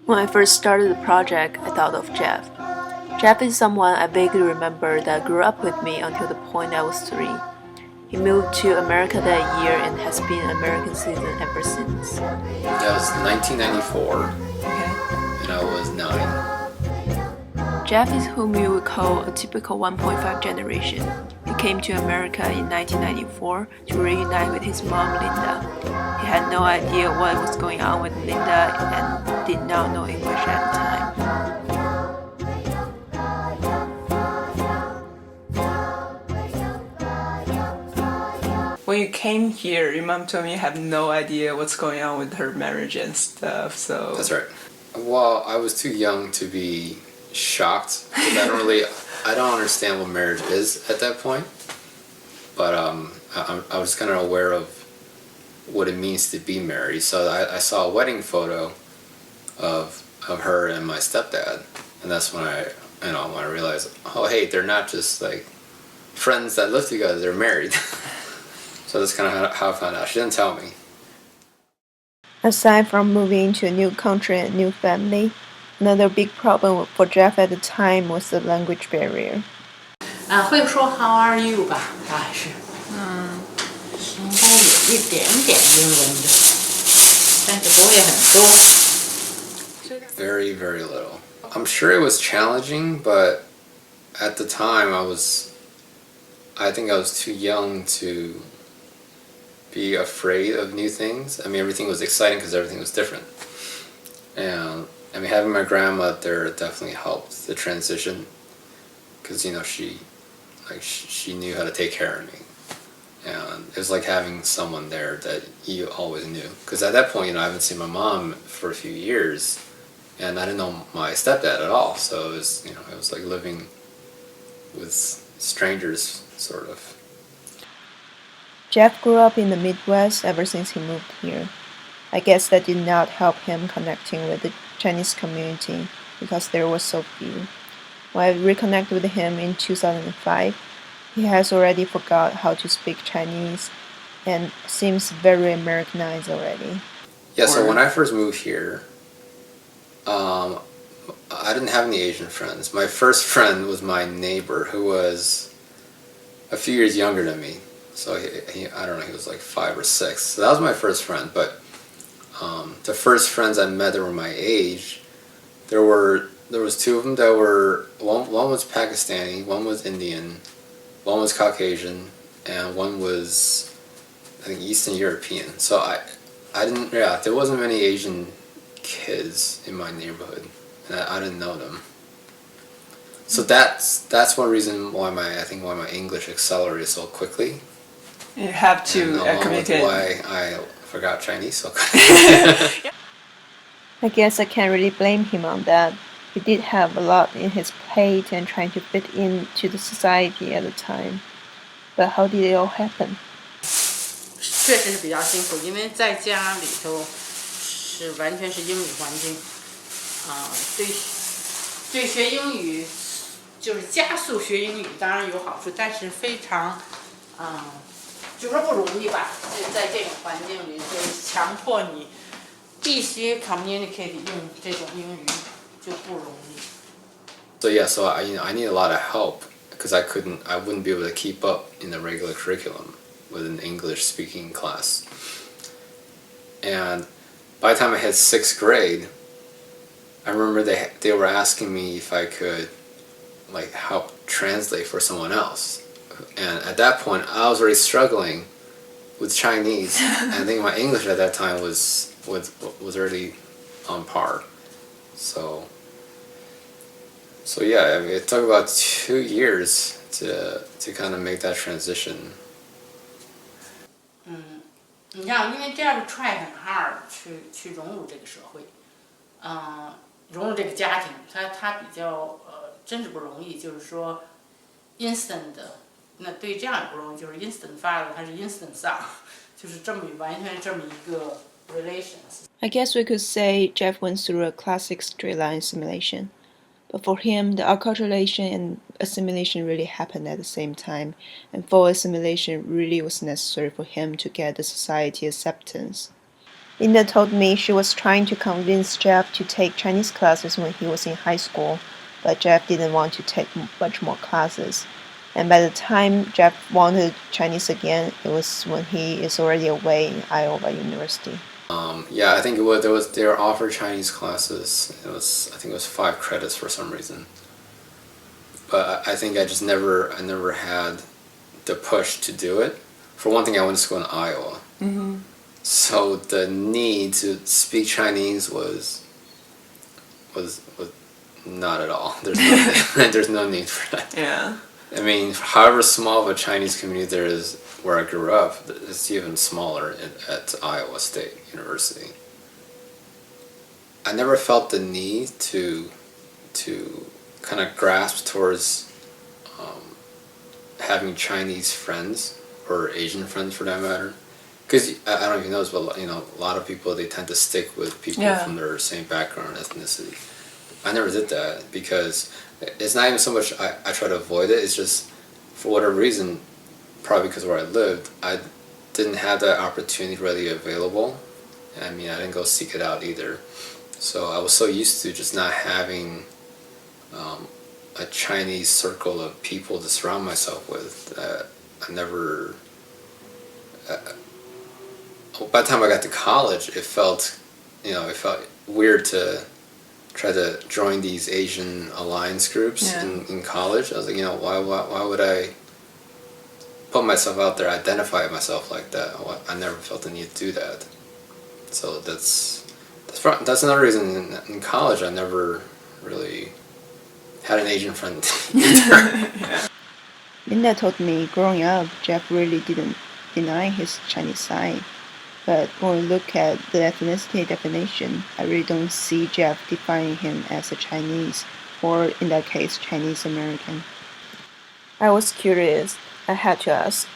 When I first started the project, I thought of Jeff. Jeff is someone I vaguely remember that grew up with me until the point I was 3. He moved to America that year and has been an American citizen ever since. That was 1994, and I was 9. Jeff is whom you would call a typical 1.5 generation. He came to America in 1994 to reunite with his mom, Linda. He had no idea what was going on with Linda and did not know English at the time. When you came here, your mom told me you have no idea what's going on with her marriage and stuff, so... That's right. Well, I was too young to be shocked. I don't understand what marriage is at that point. But I was kind of aware of what it means to be married. So I saw a wedding photo of her and my stepdad, and that's when I realized, oh hey, they're not just like friends that live together; they're married. So that's kind of how I found out. She didn't tell me. Aside from moving to a new country and new family, another big problem for Jeff at the time was the language barrier. 会说 How are you 吧，他还是，应该有一点点英文的，但是不会很多。Very, very little. I'm sure it was challenging, but at the time I think I was too young to be afraid of new things. I mean, everything was exciting because everything was different. And I mean, having my grandma there definitely helped the transition, because she knew how to take care of me, and it was like having someone there that you always knew. Because at that point, I haven't seen my mom for a few years, and I didn't know my stepdad at all. So it was like living with strangers, sort of. Jeff grew up in the Midwest ever since he moved here. I guess that did not help him connecting with the Chinese community because there were so few. When I reconnected with him in 2005, he has already forgot how to speak Chinese and seems very Americanized already. Yeah, so when I first moved here, I didn't have any Asian friends. My first friend was my neighbor, who was a few years younger than me. So I don't know, he was like 5 or 6. So that was my first friend. But the first friends I met that were my age, there was 2 of them that were, one was Pakistani, one was Indian, one was Caucasian, and one was, I think, Eastern European. So there wasn't many Asian kids in my neighborhood, and I didn't know them. So that's one reason why my English accelerated so quickly. You have to communicate. Why I forgot Chinese so quickly. I guess I can't really blame him on that. He did have a lot in his plate and trying to fit into the society at the time. But how did it all happen? 确实是比较辛苦，因为在家里头是完全是英语环境，对学英语就是加速学英语当然有好处，但是非常就说不容易吧，在这种环境里，就是强迫你必须 communicate 用这种英语就不容易。So yeah, so I need a lot of help because I wouldn't be able to keep up in the regular curriculum with an English speaking class. And by the time I hit 6th grade, I remember they were asking me if I could like help translate for someone else. And at that point, I was already struggling with Chinese, and I think my English at that time was already on par. So yeah, I mean, it took about 2 years to kind of make that transition. 你像因为这样 try 很 hard 去融入这个社会，融入这个家庭，它比较真是不容易，就是说 instant 的。那对这样也不容易，就是 instant 发了，它是 instant 上，就是完全这么一个 relations。 I guess we could say Jeff went through a classic straight line assimilation. But for him, the acculturation and assimilation really happened at the same time, and full assimilation really was necessary for him to get the society acceptance. Linda told me she was trying to convince Jeff to take Chinese classes when he was in high school, but Jeff didn't want to take much more classes. And by the time Jeff wanted Chinese again, it was when he is already away in Iowa University. Yeah, I think they were offered Chinese classes. I think it was 5 credits for some reason. But I think I never had the push to do it. For one thing, I went to school in Iowa. Mm-hmm. So the need to speak Chinese was not at all. There's no need for that. Yeah. I mean, however small of a Chinese community there is where I grew up, it's even smaller at Iowa State University. I never felt the need to kind of grasp towards having Chinese friends or Asian friends for that matter. Because I don't even know this, but a lot of people, they tend to stick with people from their same background, ethnicity. I never did that because it's not even so much I try to avoid it. It's just for whatever reason, probably because where I lived, I didn't have that opportunity really available. I mean, I didn't go seek it out either. So I was so used to just not having a Chinese circle of people to surround myself with that I never. By the time I got to college, it felt weird to try to join these Asian alliance groups in college. I was like, why would I put myself out there, identify myself like that? I never felt the need to do that. So that's another reason in college I never really had an Asian friend either. Linda told me growing up, Jeff really didn't deny his Chinese side. But when we look at the ethnicity definition, I really don't see Jeff defining him as a Chinese, or in that case, Chinese American. I was curious. I had to ask,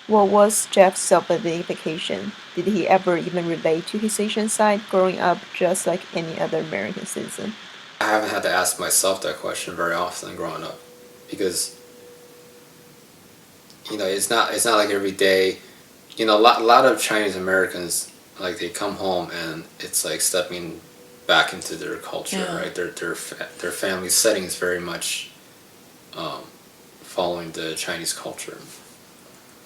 what was Jeff's self-identification? Did he ever even relate to his Asian side growing up just like any other American citizen? I haven't had to ask myself that question very often growing up, because it's not like every day. A lot of Chinese Americans, like, they come home and it's like stepping back into their culture, right? Their family setting is very much following the Chinese culture,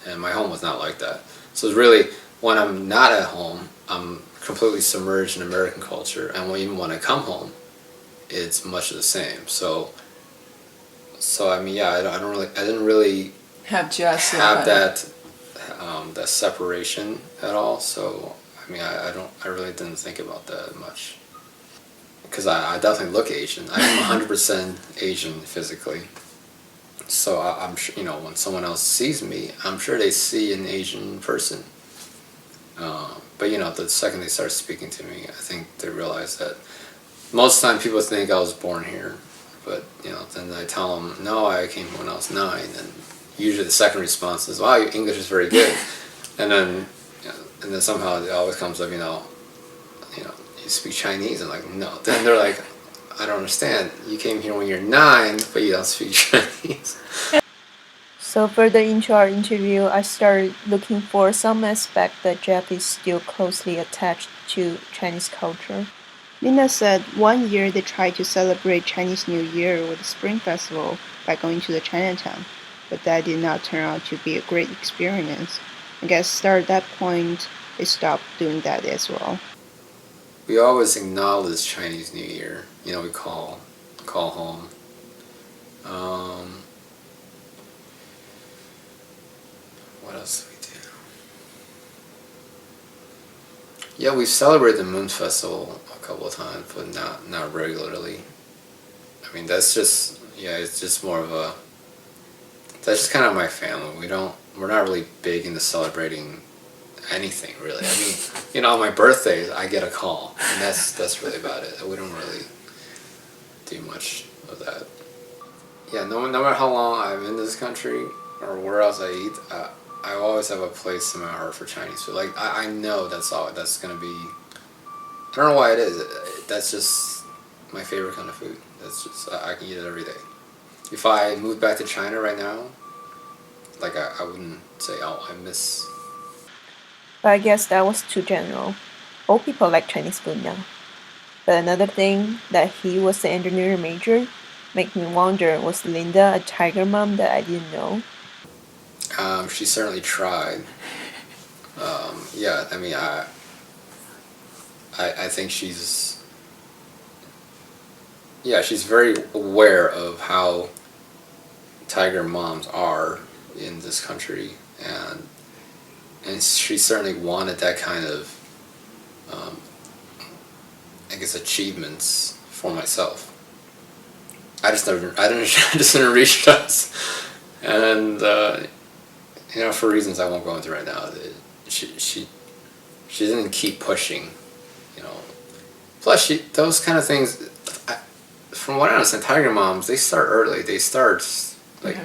and my home was not like that. So it's really, when I'm not at home, I'm completely submerged in American culture, and even when I come home, it's much of the same. So I mean, yeah, I didn't really have that that separation at all. So I mean, I really didn't think about that much, because I definitely look Asian. I am 100% Asian physically. So I'm sure, when someone else sees me, I'm sure they see an Asian person. But the second they start speaking to me, I think they realize that most of the time people think I was born here. But then I tell them, no, I came when I was 9, and usually the second response is, wow, your English is very good. And then somehow it always comes up, you speak Chinese. And like, no. Then they're like, I don't understand. You came here when you're 9, but you don't speak Chinese. So further into our interview, I started looking for some aspect that Jeff is still closely attached to Chinese culture. Linda said one year they tried to celebrate Chinese New Year with a Spring Festival by going to the Chinatown, but that did not turn out to be a great experience. I guess start at that point, they stopped doing that as well. We always acknowledge Chinese New Year. We call home. What else do we do? Yeah, we've celebrated the Moon Festival a couple of times, but not regularly. I mean, that's just, it's just more of a, that's just kind of my family. We're not really big into celebrating anything, really. I mean, on my birthdays, I get a call, and that's really about it. We don't really do much of that. Yeah, no matter how long I'm in this country or where else I eat, I always have a place in my heart for Chinese food. Like, I know that's gonna be, I don't know why it is. That's just my favorite kind of food. That's just, I can eat it every day. If I moved back to China right now, like, I wouldn't say, oh, I miss. But I guess that was too general. All people like Chinese food now. But another thing that he was the engineering major make me wonder, was Linda a tiger mom that I didn't know? She certainly tried. Yeah, I mean, I think she's very aware of how tiger moms are in this country, and she certainly wanted that kind of, I guess, achievements for myself. I just didn't reach us, and for reasons I won't go into right now, she didn't keep pushing, you know. Plus, those kind of things, from what I understand, tiger moms, they start early. They start like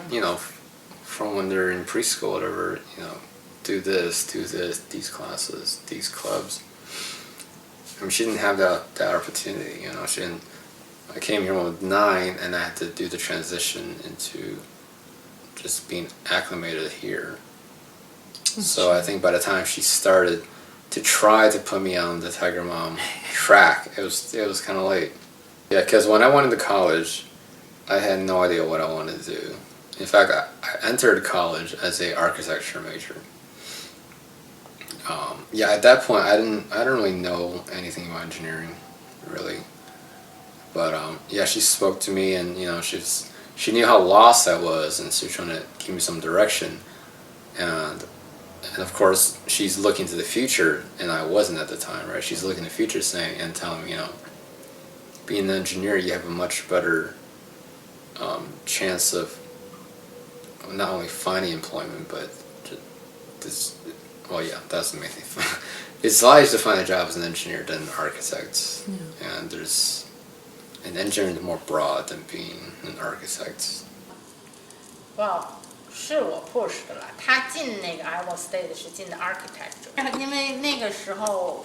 from when they're in preschool, whatever. Do this, these classes, these clubs. I mean, she didn't have that opportunity. She didn't. I came here when I was 9, and I had to do the transition into just being acclimated here. So I think by the time she started to try to put me on the tiger mom track, it was kind of late. Yeah, because when I went into college, I had no idea what I wanted to do. In fact, I entered college as a architecture major. Yeah, at that point, I didn't really know anything about engineering, really. But yeah, she spoke to me, and she knew how lost I was, and she was trying to give me some direction. And of course, she's looking to the future, and I wasn't at the time, right? She's looking to the future, saying and telling me, being an engineer, you have a much better chance of not only finding employment, but this. Well, yeah, that's the main thing. It's a lot easier to find a job as an engineer than an architect, and engineering is more broad than being an architect. Well, 是我 push 的啦。他进那个 Iowa State 是进的 architecture，因为那个时候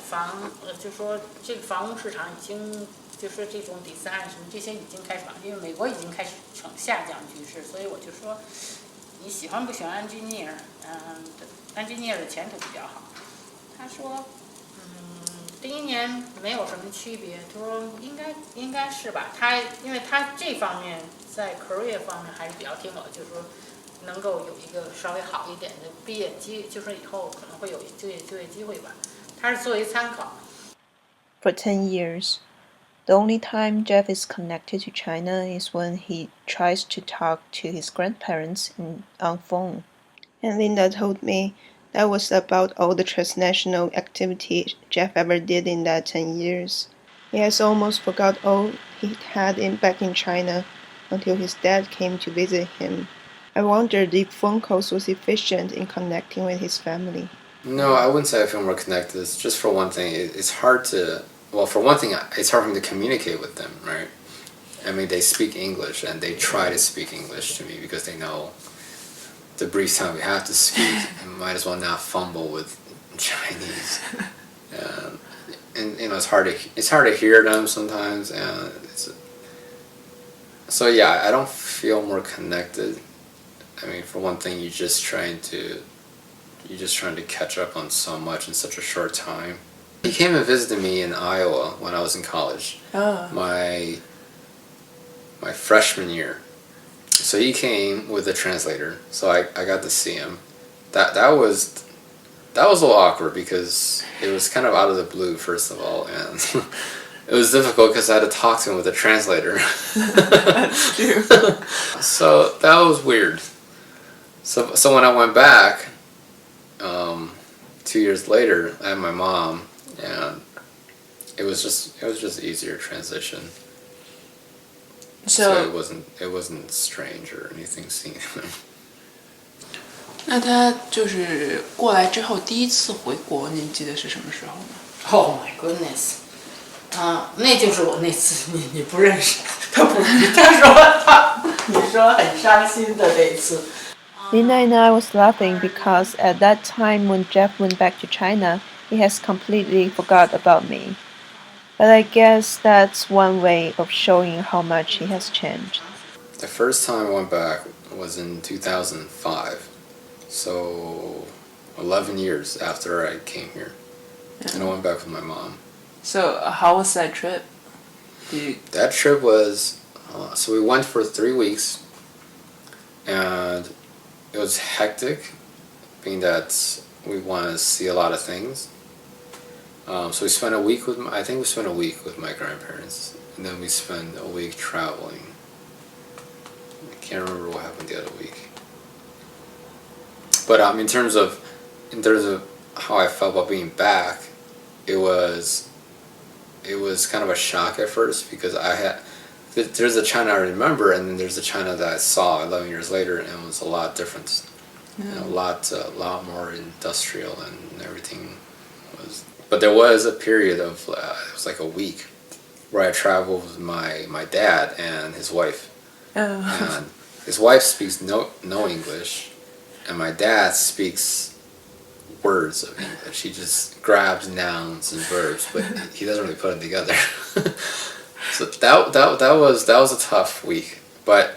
就说这个房屋市场已经，就说这种 design 什么这些已经开始因为美国已经开始呈下降趋势，所以我就说你喜欢不喜欢 engineer，engineer 的前途比较好。他说，第一年没有什么区别，他说应该是吧。因为他这方面在 career 方面还是比较听我，就是说能够有一个稍微好一点的毕业就是说以后可能会有就业机会吧。他是作为参考。For 10 years, the only time Jeff is connected to China is when he tries to talk to his grandparents on phone. And Linda told me that was about all the transnational activity Jeff ever did in that 10 years. He has almost forgot all he had back in China until his dad came to visit him. I wondered if phone calls was efficient in connecting with his family. No, I wouldn't say I feel more connected. It's just, for one thing, it's hard to. Well, for one thing, it's hard for me to communicate with them, right? I mean, they speak English, and they try to speak English to me because they know the brief time we have to speak, and might as well not fumble with Chinese. And it's hard to hear them sometimes, and so yeah, I don't feel more connected. I mean, for one thing, you're just trying to catch up on so much in such a short time. He came and visited me in Iowa when I was in college. My freshman year. So he came with a translator. So I got to see him. That was a little awkward because it was kind of out of the blue, first of all, and it was difficult because I had to talk to him with a translator. That's true. So that was weird. So when I went back, 2 years later, I had my mom, and it was just easier transition. So it wasn't strange or anything seeing him. 那他就是过来之后第一次回国，您记得是什么时候吗 ？Oh my goodness！ 那就是我那次你不认识他不，你说很伤心的那一次。Lina and I was laughing because at that time when Jeff went back to China, he has completely forgot about me. But I guess that's one way of showing how much he has changed. The first time I went back was in 2005, so 11 years after I came here. and I went back with my mom. So how was that trip? That trip was so we went for 3 weeks, and it was hectic, being that we wanted to see a lot of things. So we spent a week with I think we spent a week with my grandparents, and then we spent a week traveling. I can't remember what happened the other week. But in terms of how I felt about being back, it was kind of a shock at first, because there's the China I remember, and then there's the China that I saw 11 years later, and it was a lot different. A lot more industrial, and everything was. But there was a period of it was like a week where I traveled with my dad and his wife. And his wife speaks no English, and my dad speaks words of English. He just grabs nouns and verbs, but he doesn't really put them together. So that was a tough week. But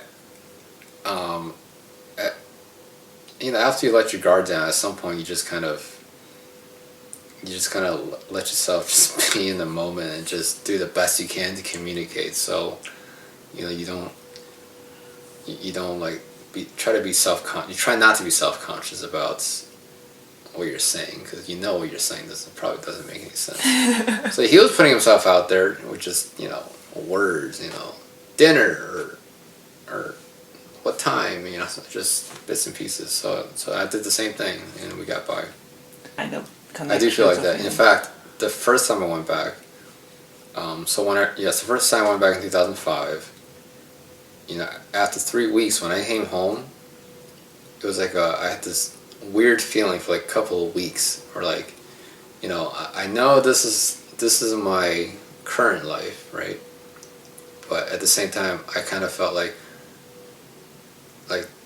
after you let your guard down, at some point you just kind of let yourself just be in the moment and just do the best you can to communicate. So you don't like try to be self-conscious. You try not to be self-conscious about what you're saying, because what you're saying probably doesn't make any sense. So he was putting himself out there with just words, dinner or what time, just bits and pieces. So I did the same thing, and we got by. I do feel like that. In fact, the first time I went back, the first time I went back in 2005, after 3 weeks, when I came home, it was like I had this weird feeling for like a couple of weeks, or like, I know this is my current life, right? But at the same time, I kind of felt like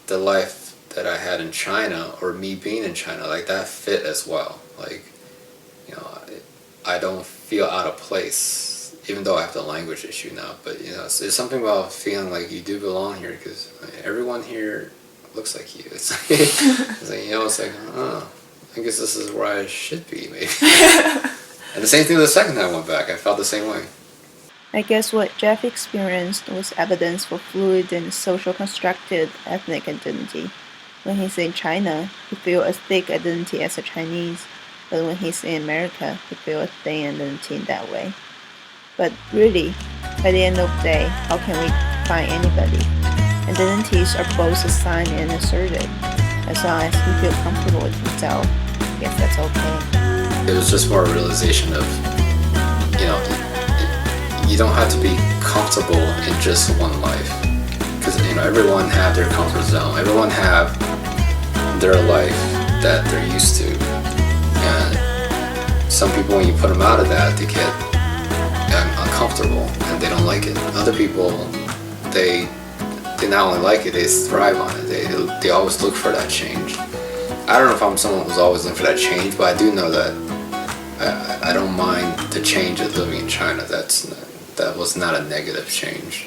the life that I had in China, or me being in China, like that fit as well. Like, I don't feel out of place, even though I have the language issue now. But there's something about feeling like you do belong here, because everyone here looks like you. It's like, oh, I guess this is where I should be, maybe. And the same thing the second time I went back. I felt the same way. I guess what Jeff experienced was evidence for fluid and social constructed ethnic identity. When he's in China, he feels a thick identity as a Chinese, but when he's in America, he feels a thin identity in that way. But really, by the end of the day, how can we find anybody? Identities are both assigned and asserted. As long as he feels comfortable with himself, I guess that's okay. It was just more a realization of, you don't have to be comfortable in just one life, because everyone have their comfort zone. Everyone have their life that they're used to, and some people, when you put them out of that, they get uncomfortable and they don't like it. Other people, they not only like it, they thrive on it. They always look for that change. I don't know if I'm someone who's always looking for that change, but I do know that I don't mind the change of living in China. That was not a negative change.